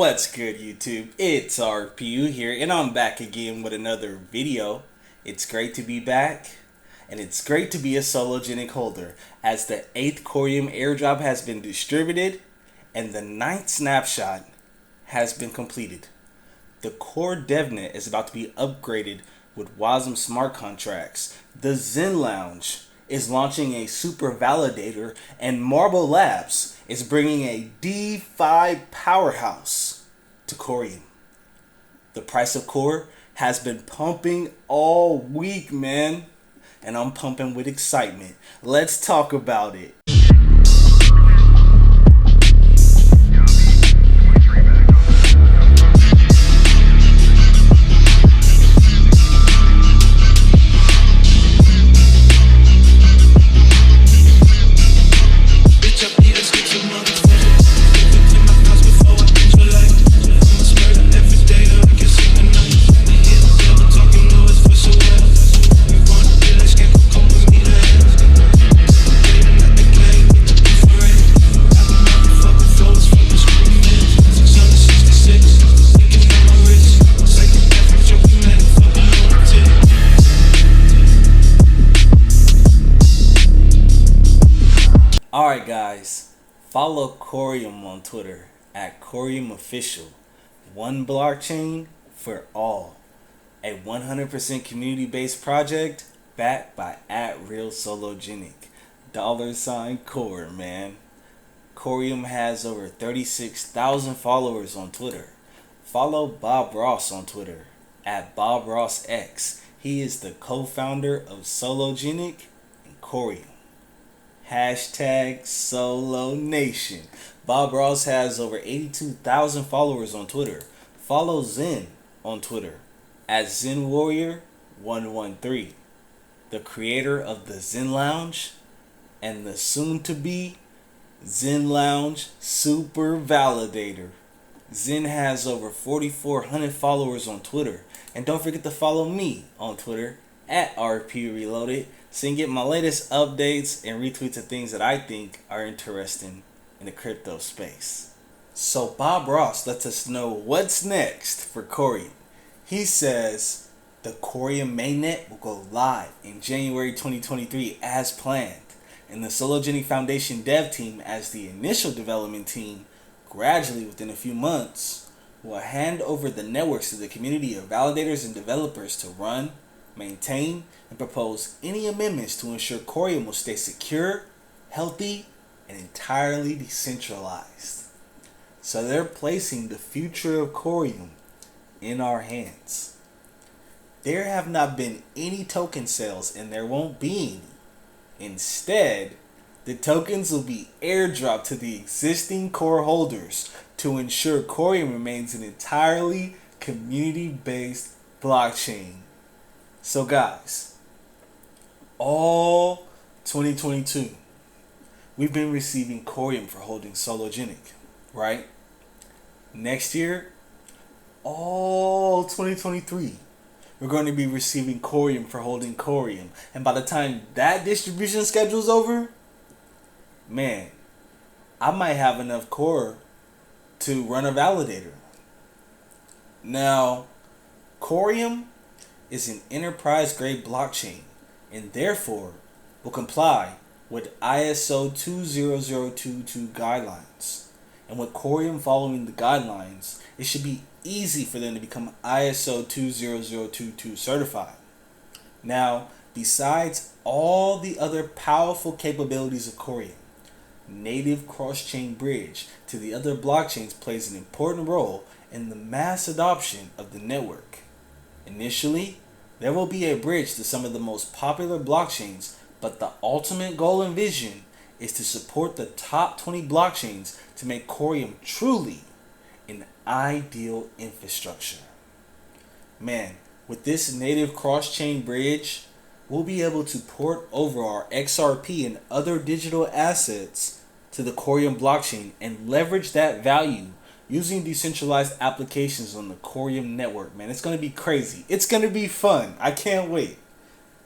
What's good, YouTube? It's RPU here, and I'm back again with another video. It's great to be back, and it's great to be a Sologenic holder, as the 8th Corium airdrop has been distributed, and the 9th snapshot has been completed. The core Devnet is about to be upgraded with Wasm smart contracts. The Zen Lounge is launching a super validator, and Marble Labs is bringing a DeFi powerhouse to Corium. The price of Core has been pumping all week, man, and I'm pumping with excitement. Let's talk about it. Alright guys, follow Corium on Twitter at Corium Official. One blockchain for all. A 100% community-based project backed by @RealSologenic. $Core, man. Corium has over 36,000 followers on Twitter. Follow Bob Ross on Twitter at BobRossX. He is the co-founder of Sologenic and Corium. #SoloNation. Bob Ross has over 82,000 followers on Twitter. Follow Zen on Twitter at ZenWarrior113, the creator of the Zen Lounge and the soon-to-be Zen Lounge Super Validator. Zen has over 4,400 followers on Twitter. And don't forget to follow me on Twitter at RPUReloaded, so you can get my latest updates and retweets of things that I think are interesting in the crypto space. So Bob Ross lets us know what's next for Corium. He says the Corium Mainnet will go live in January 2023 as planned, and the Sologenic Foundation dev team, as the initial development team, gradually within a few months, will hand over the networks to the community of validators and developers to run, maintain, and propose any amendments to ensure Corium will stay secure, healthy, and entirely decentralized. So they're placing the future of Corium in our hands. There have not been any token sales, and there won't be any. Instead, the tokens will be airdropped to the existing core holders to ensure Corium remains an entirely community-based blockchain. So guys, all 2022, we've been receiving Corium for holding Sologenic, right? Next year, all 2023, we're going to be receiving Corium for holding Corium. And by the time that distribution schedule's over, man, I might have enough core to run a validator. Now, Corium is an enterprise-grade blockchain and therefore will comply with ISO 20022 guidelines. And with Corium following the guidelines, it should be easy for them to become ISO 20022 certified. Now, besides all the other powerful capabilities of Corium, native cross-chain bridge to the other blockchains plays an important role in the mass adoption of the network. Initially, there will be a bridge to some of the most popular blockchains, but the ultimate goal and vision is to support the top 20 blockchains to make Corium truly an ideal infrastructure. Man, with this native cross-chain bridge, we'll be able to port over our XRP and other digital assets to the Corium blockchain and leverage that value using decentralized applications on the Corium network. Man, it's going to be crazy. It's going to be fun. I can't wait.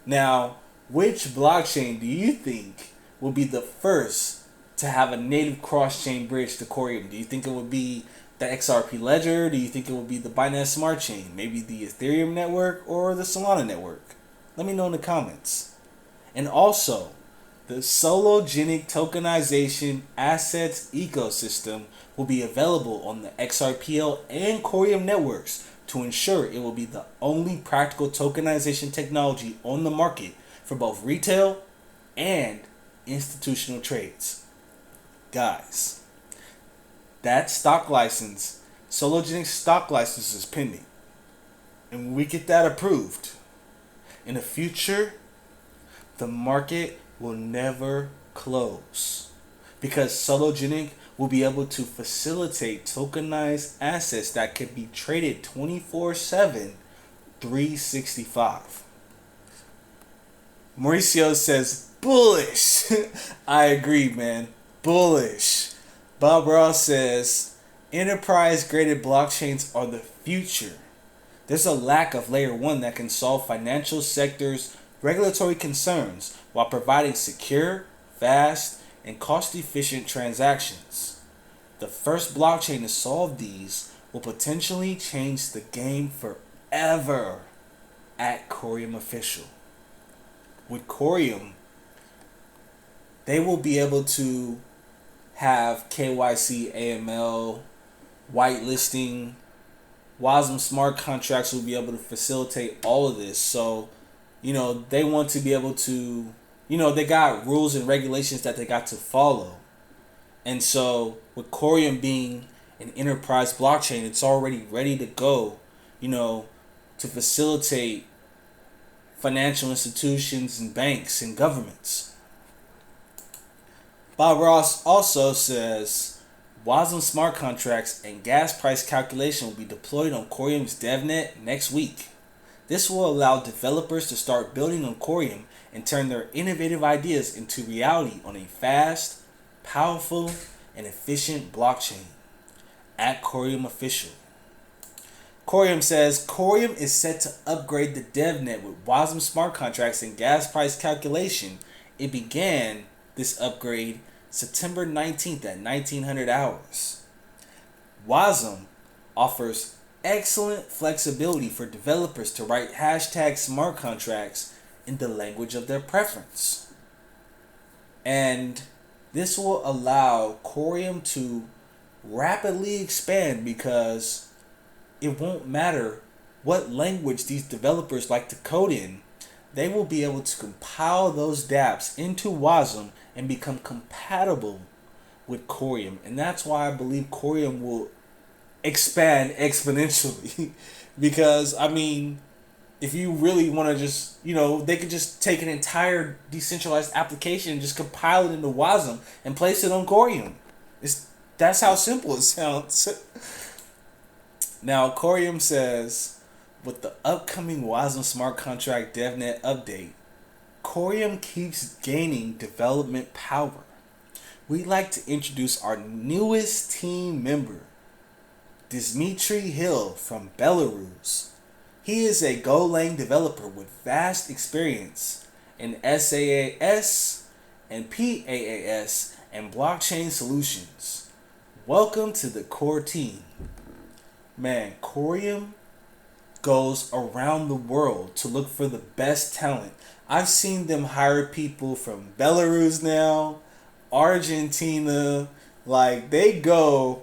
Now, which blockchain do you think will be the first to have a native cross-chain bridge to Corium? Do you think it would be the XRP ledger? Do you think it will be the Binance Smart Chain? Maybe the Ethereum network or the Solana network? Let me know in the comments. And also, the Sologenic tokenization assets ecosystem will be available on the XRPL and Corium networks to ensure it will be the only practical tokenization technology on the market for both retail and institutional trades. Guys, that stock license, Sologenic stock license, is pending. And when we get that approved, in the future, the market will never close, because Sologenic will be able to facilitate tokenized assets that can be traded 24/7, 365. Mauricio says, bullish. I agree, man. Bullish. Bob Ross says, enterprise-graded blockchains are the future. There's a lack of layer 1 that can solve financial sector's regulatory concerns while providing secure, fast, and cost-efficient transactions. The first blockchain to solve these will potentially change the game forever at Corium Official. With Corium, they will be able to have KYC, AML, whitelisting. Wasm smart contracts will be able to facilitate all of this. So, they want to be able to, they got rules and regulations that they got to follow. And so, with Corium being an enterprise blockchain, it's already ready to go, to facilitate financial institutions and banks and governments. Bob Ross also says Wasm smart contracts and gas price calculation will be deployed on Corium's Devnet next week. This will allow developers to start building on Corium and turn their innovative ideas into reality on a fast, powerful, and efficient blockchain. At Corium Official. Corium says Corium is set to upgrade the DevNet with Wasm smart contracts and gas price calculation. It began this upgrade September 19th at 1900 hours. Wasm offers excellent flexibility for developers to write hashtag smart contracts in the language of their preference. And this will allow Corium to rapidly expand, because it won't matter what language these developers like to code in. They will be able to compile those dApps into Wasm and become compatible with Corium. And that's why I believe Corium will expand exponentially. Because, if you really want to just, they could just take an entire decentralized application and just compile it into Wasm and place it on Corium. That's how simple it sounds. Now, Corium says, with the upcoming Wasm smart contract DevNet update, Corium keeps gaining development power. We'd like to introduce our newest team member, Dmitry Hill from Belarus. He is a Golang developer with vast experience in SaaS and PaaS and blockchain solutions. Welcome to the core team. Man, Corium goes around the world to look for the best talent. I've seen them hire people from Belarus now, Argentina. They go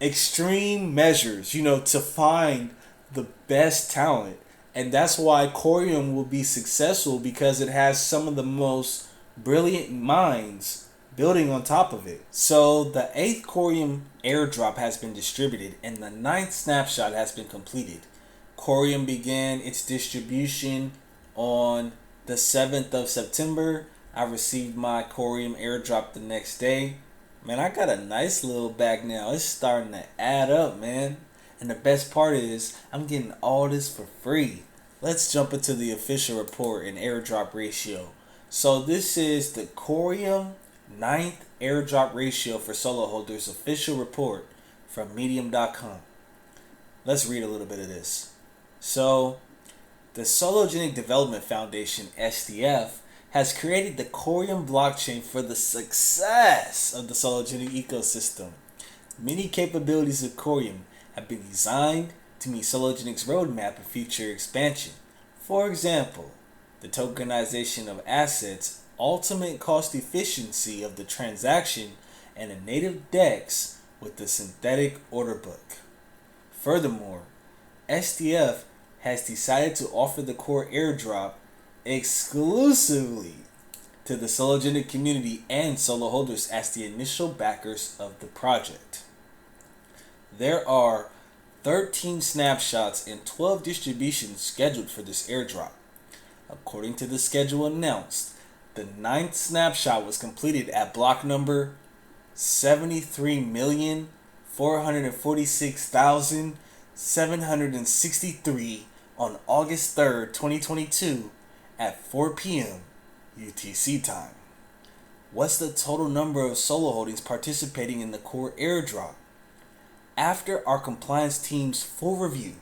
extreme measures, to find the best talent. And that's why Corium will be successful, because it has some of the most brilliant minds building on top of it. So the 8th Corium airdrop has been distributed and the 9th snapshot has been completed. Corium began its distribution on the 7th of September. I received my Corium airdrop the next day. Man, I got a nice little bag now. It's starting to add up, man. And the best part is, I'm getting all this for free. Let's jump into the official report and airdrop ratio. So this is the Corium 9th airdrop ratio for solo holders official report from medium.com. Let's read a little bit of this. So, the Sologenic Development Foundation, SDF, has created the Corium blockchain for the success of the Sologenic ecosystem. Many capabilities of Corium have been designed to meet Sologenic's roadmap and future expansion. For example, the tokenization of assets, ultimate cost efficiency of the transaction, and a native DEX with the synthetic order book. Furthermore, SDF has decided to offer the core airdrop exclusively to the Sologenic community and solo holders as the initial backers of the project. There are 13 snapshots and 12 distributions scheduled for this airdrop. According to the schedule announced, the 9th snapshot was completed at block number 73,446,763 on August 3rd, 2022 at 4 p.m. UTC time. What's the total number of solo holdings participating in the core airdrop? After our compliance team's full review,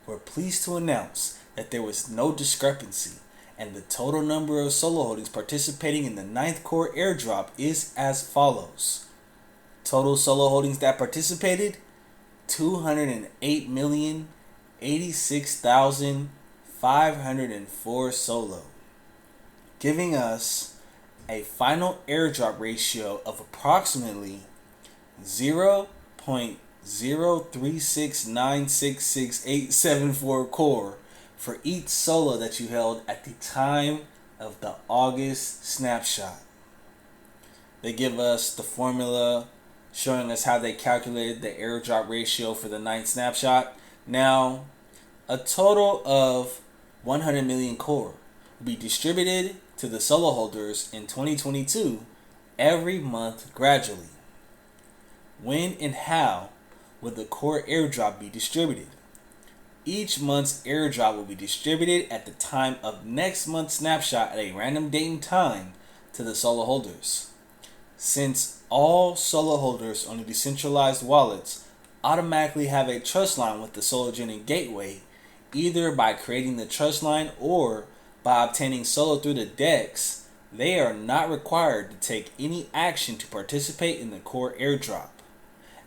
we're pleased to announce that there was no discrepancy, and the total number of solo holdings participating in the 9th core airdrop is as follows. Total solo holdings that participated, 208,086,504 solo, giving us a final airdrop ratio of approximately 0.036966874 core for each solo that you held at the time of the August snapshot. They give us the formula showing us how they calculated the airdrop ratio for the 9th snapshot. Now, a total of 100 million core will be distributed to the solo holders in 2022 every month gradually. When and how will the core airdrop be distributed? Each month's airdrop will be distributed at the time of next month's snapshot at a random date and time to the solo holders. Since all solo holders on the decentralized wallets automatically have a trust line with the Sologenic gateway, either by creating the trust line or by obtaining solo through the DEX, they are not required to take any action to participate in the core airdrop.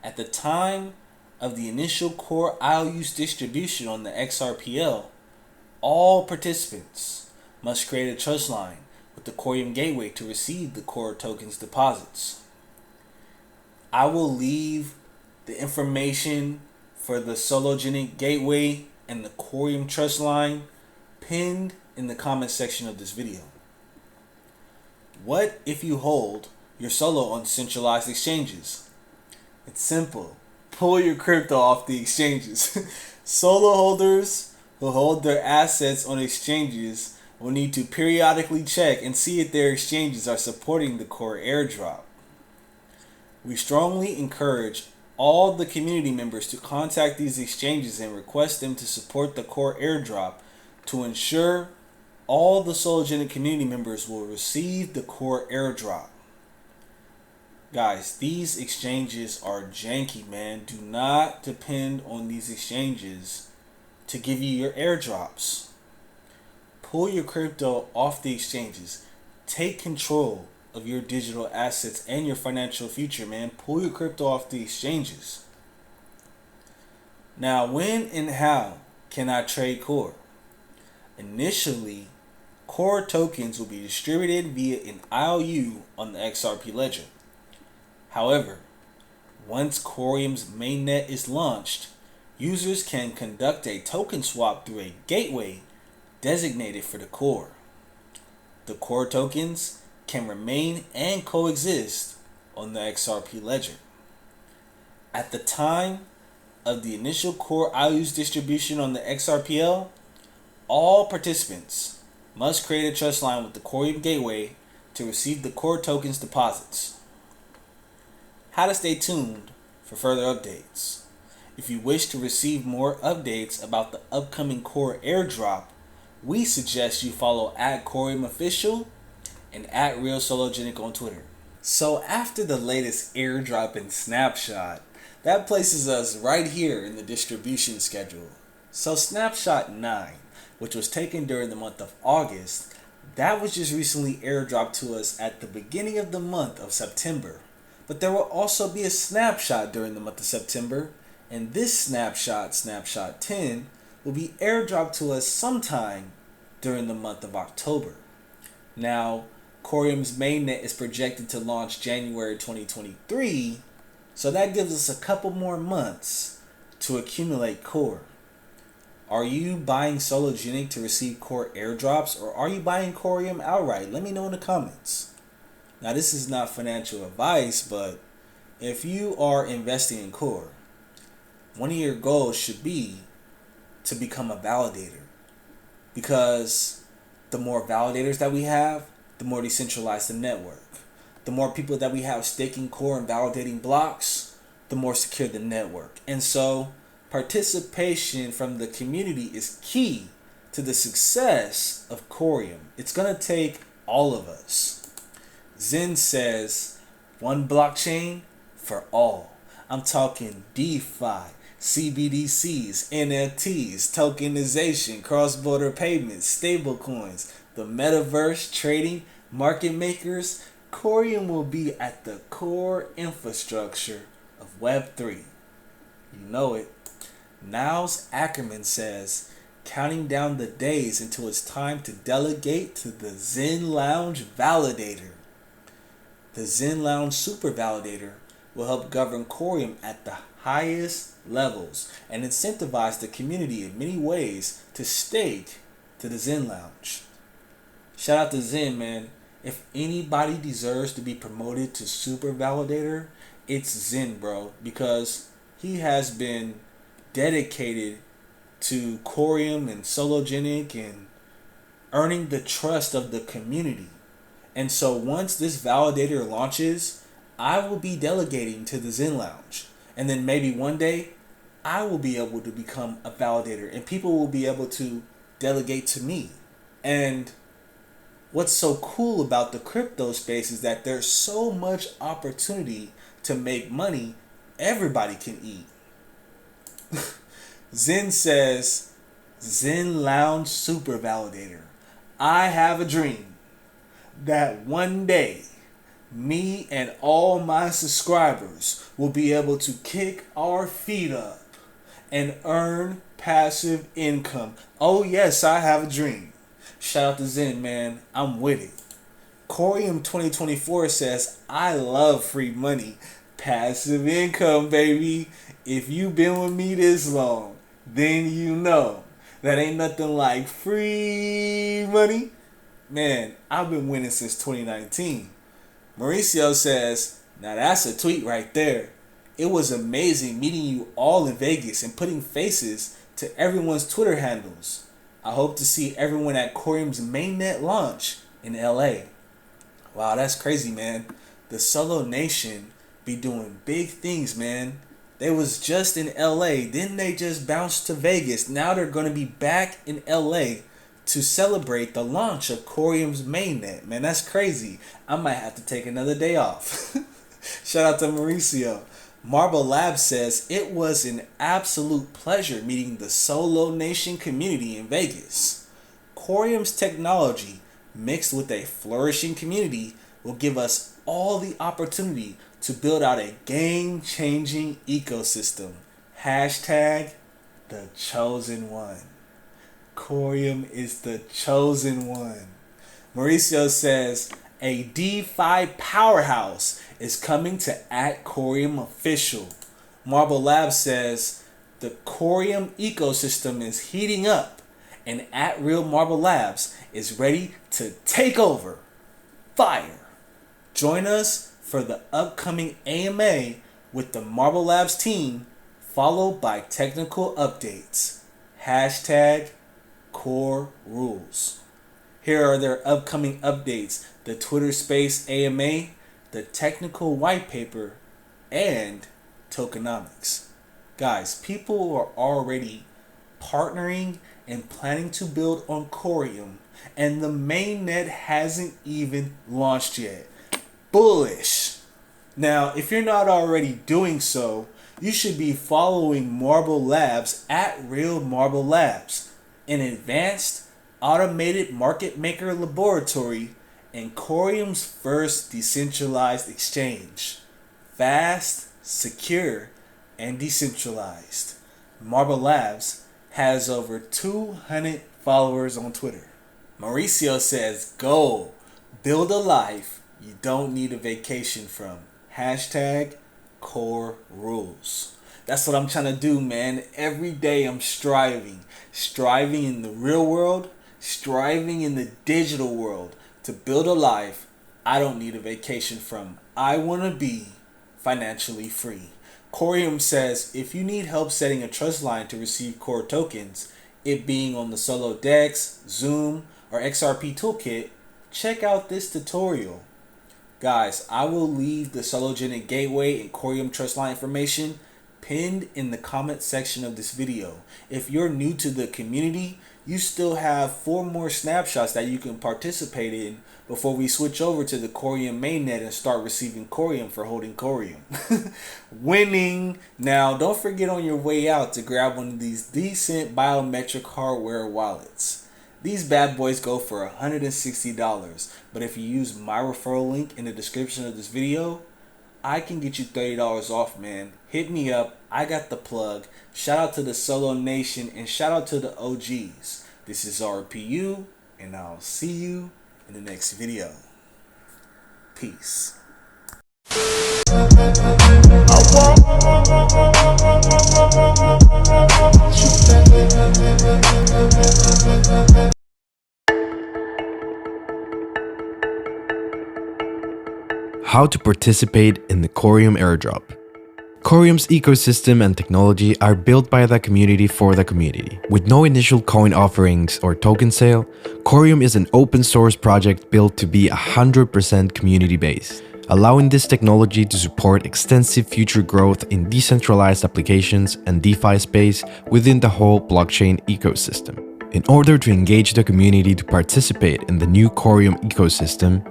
At the time of the initial core IOU's distribution on the XRPL, all participants must create a trust line with the Corium gateway to receive the core tokens deposits. I will leave the information for the Sologenic gateway and the Corium trust line pinned in the comment section of this video. What if you hold your solo on centralized exchanges? It's simple. Pull your crypto off the exchanges. Solo holders who hold their assets on exchanges will need to periodically check and see if their exchanges are supporting the core airdrop. We strongly encourage all the community members to contact these exchanges and request them to support the core airdrop to ensure all the Sologenic community members will receive the core airdrop. Guys, these exchanges are janky, man. Do not depend on these exchanges to give you your airdrops. Pull your crypto off the exchanges. Take control of your digital assets and your financial future, man. Pull your crypto off the exchanges. Now, when and how can I trade core? Initially, core tokens will be distributed via an IOU on the XRP ledger. However, once Corium's Mainnet is launched, users can conduct a token swap through a gateway designated for the core. The core tokens can remain and coexist on the XRP ledger. At the time of the initial core IOU's distribution on the XRPL, all participants must create a trust line with the Corium gateway to receive the core tokens deposits. How to stay tuned for further updates. If you wish to receive more updates about the upcoming core airdrop, we suggest you follow @Corium Official and @RealSologenic on Twitter. So after the latest airdrop and snapshot, that places us right here in the distribution schedule. So snapshot 9, which was taken during the month of August, that was just recently airdropped to us at the beginning of the month of September. But there will also be a snapshot during the month of September, and this snapshot, snapshot 10, will be airdropped to us sometime during the month of October. Now, Corium's mainnet is projected to launch January 2023, so that gives us a couple more months to accumulate core. Are you buying Sologenic to receive core airdrops, or are you buying Corium outright? Let me know in the comments. Now, this is not financial advice, but if you are investing in core, one of your goals should be to become a validator. Because the more validators that we have, the more decentralized the network. The more people that we have staking core and validating blocks, the more secure the network. And so, participation from the community is key to the success of Corium. It's going to take all of us. Zen says, one blockchain for all. I'm talking DeFi, CBDCs, NFTs, tokenization, cross-border payments, stablecoins, the metaverse, trading, market makers. Corium will be at the core infrastructure of Web3. You know it. Niles Ackerman says, counting down the days until it's time to delegate to the Zen Lounge Validator. The Zen Lounge Super Validator will help govern Corium at the highest levels and incentivize the community in many ways to stake to the Zen Lounge. Shout out to Zen, man. If anybody deserves to be promoted to Super Validator, it's Zen, bro, because he has been dedicated to Corium and Sologenic and earning the trust of the community. And so once this validator launches, I will be delegating to the Zen Lounge. And then maybe one day, I will be able to become a validator and people will be able to delegate to me. And what's so cool about the crypto space is that there's so much opportunity to make money, everybody can eat. Zen says, Zen Lounge Super Validator. I have a dream that one day, me and all my subscribers will be able to kick our feet up and earn passive income. Oh yes, I have a dream. Shout out to Zen, man. I'm with it. Corium 2024 says, I love free money. Passive income, baby. If you've been with me this long, then you know that ain't nothing like free money. Man, I've been winning since 2019. Mauricio says, now that's a tweet right there. It was amazing meeting you all in Vegas and putting faces to everyone's Twitter handles. I hope to see everyone at Corium's mainnet launch in LA. Wow, that's crazy, man. The Solo Nation be doing big things, man. They was just in LA. Then they just bounced to Vegas. Now they're going to be back in LA to celebrate the launch of Corium's mainnet. Man, that's crazy. I might have to take another day off. Shout out to Mauricio. Marble Lab says, it was an absolute pleasure meeting the Solo Nation community in Vegas. Corium's technology mixed with a flourishing community will give us all the opportunity to build out a game-changing ecosystem. Hashtag the chosen one. Corium is the chosen one. Mauricio says, a DeFi powerhouse is coming to @Corium official. Marble Lab says, the Corium ecosystem is heating up and @Real Marble Labs is ready to take over. Fire. Join us for the upcoming AMA with the Marble Labs team, followed by technical updates. Hashtag Core Rules. Here are their upcoming updates: the Twitter Space AMA, the technical white paper, and tokenomics. Guys, people are already partnering and planning to build on Corium, and the mainnet hasn't even launched yet. Bullish. Now, if you're not already doing so, you should be following Marble Labs @Real Marble Labs, an advanced automated market maker laboratory and Corium's first decentralized exchange. fast, secure, and decentralized. Marble Labs has over 200 followers on Twitter. Mauricio says, go, build a life you don't need a vacation from. Hashtag core rules. That's what I'm trying to do, man. Every day I'm striving in the real world, striving in the digital world to build a life I don't need a vacation from. I want to be financially free. Corium says, if you need help setting a trust line to receive core tokens, it being on the Solo DEX, Zoom, or XRP toolkit, check out this tutorial. Guys, I will leave the Sologenic Gateway and Corium trust line information pinned in the comment section of this video. If you're new to the community, you still have 4 more snapshots that you can participate in before we switch over to the Corium mainnet and start receiving Corium for holding Corium. Winning! Now, don't forget on your way out to grab one of these decent biometric hardware wallets. These bad boys go for $160, but if you use my referral link in the description of this video, I can get you $30 off, man. Hit me up. I got the plug. Shout out to the Solo Nation and shout out to the OGs. This is RPU, and I'll see you in the next video. Peace. How to participate in the Corium airdrop. Corium's ecosystem and technology are built by the community for the community. With no initial coin offerings or token sale, Corium is an open source project built to be 100% community based, allowing this technology to support extensive future growth in decentralized applications and DeFi space within the whole blockchain ecosystem. In order to engage the community to participate in the new Corium ecosystem,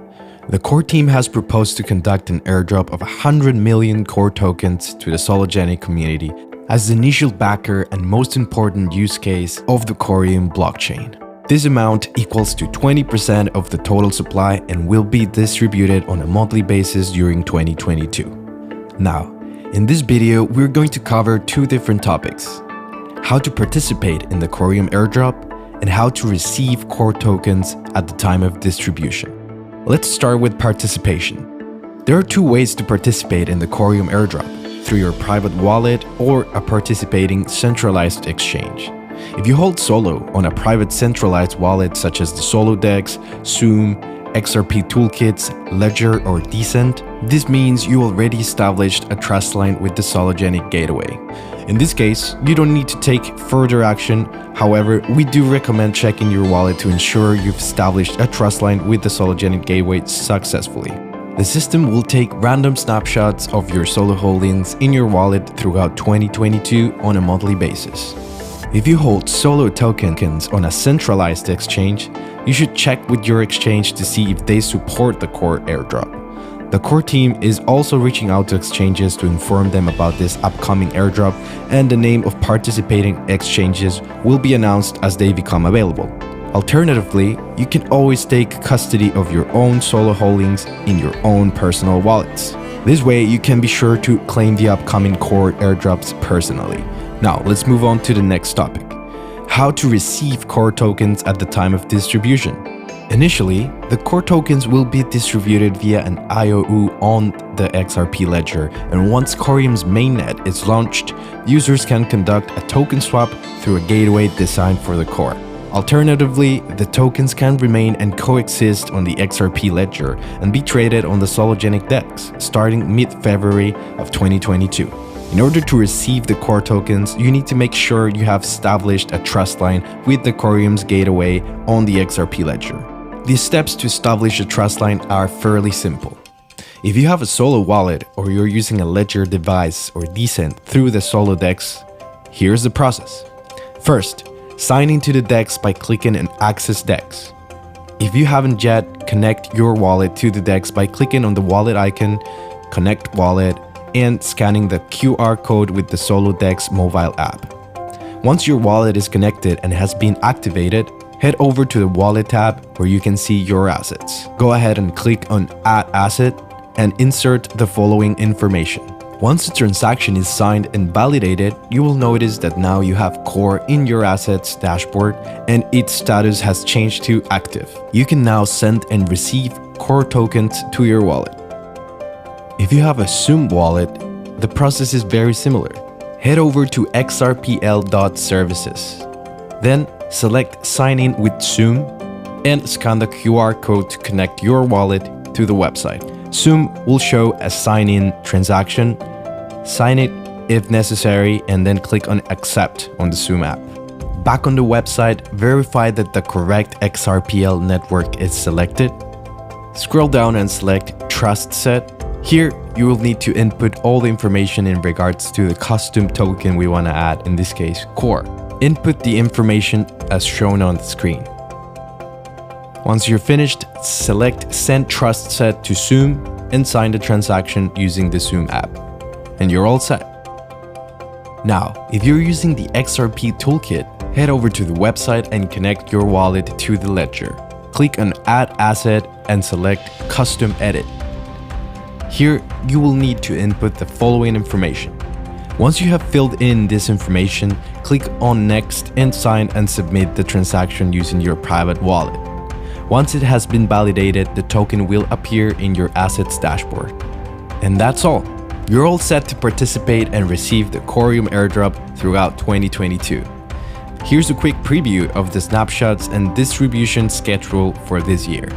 the core team has proposed to conduct an airdrop of 100 million core tokens to the Sologenic community as the initial backer and most important use case of the Corium blockchain. This amount equals to 20% of the total supply and will be distributed on a monthly basis during 2022. Now, in this video, we're going to cover 2 different topics: how to participate in the Corium airdrop and how to receive core tokens at the time of distribution. Let's start with participation. There are 2 ways to participate in the Corium airdrop: through your private wallet or a participating centralized exchange. If you hold Solo on a private centralized wallet such as the Solo DEX, Zoom, XRP toolkits, Ledger, or Decent, this means you already established a trust line with the Sologenic Gateway. In this case, you don't need to take further action. However, we do recommend checking your wallet to ensure you've established a trust line with the Sologenic Gateway successfully. The system will take random snapshots of your Solo holdings in your wallet throughout 2022 on a monthly basis. If you hold Solo tokens on a centralized exchange, you should check with your exchange to see if they support the core airdrop. The core team is also reaching out to exchanges to inform them about this upcoming airdrop, and the name of participating exchanges will be announced as they become available. Alternatively, you can always take custody of your own Solo holdings in your own personal wallets. This way, you can be sure to claim the upcoming core airdrops personally. Now, let's move on to the next topic: how to receive core tokens at the time of distribution. Initially, the core tokens will be distributed via an IOU on the XRP ledger, and once Corium's mainnet is launched, users can conduct a token swap through a gateway designed for the core. Alternatively, the tokens can remain and coexist on the XRP ledger and be traded on the Sologenic DEX starting mid-February of 2022. In order to receive the core tokens, you need to make sure you have established a trust line with the Corium's gateway on the XRP ledger. The steps to establish a trust line are fairly simple. If you have a Solo wallet or you're using a Ledger device or Decent through the Solo DEX, here's the process. First, sign into the DEX by clicking on Access DEX. If you haven't yet, connect your wallet to the DEX by clicking on the wallet icon, Connect Wallet, and scanning the QR code with the Solo DEX mobile app. Once your wallet is connected and has been activated, head over to the Wallet tab where you can see your assets. Go ahead and click on Add Asset, and insert the following information. Once the transaction is signed and validated, you will notice that now you have Core in your assets dashboard and its status has changed to active. You can now send and receive Core tokens to your wallet. If you have a Zoom wallet, the process is very similar. Head over to xrpl.services. Then select Sign in with Zoom and scan the QR code to connect your wallet to the website. Zoom will show a sign-in transaction. Sign it if necessary and then click on Accept on the Zoom app. Back on the website, verify that the correct XRPL network is selected. Scroll down and select Trust Set. Here, you will need to input all the information in regards to the custom token we want to add, in this case, Core. Input the information as shown on the screen. Once you're finished, select Send Trust Set to Zoom and sign the transaction using the Zoom app. And you're all set. Now, if you're using the XRP toolkit, head over to the website and connect your wallet to the ledger. Click on Add Asset and select Custom Edit. Here, you will need to input the following information. Once you have filled in this information, click on Next and sign and submit the transaction using your private wallet. Once it has been validated, the token will appear in your assets dashboard. And that's all. You're all set to participate and receive the Corium airdrop throughout 2022. Here's a quick preview of the snapshots and distribution schedule for this year.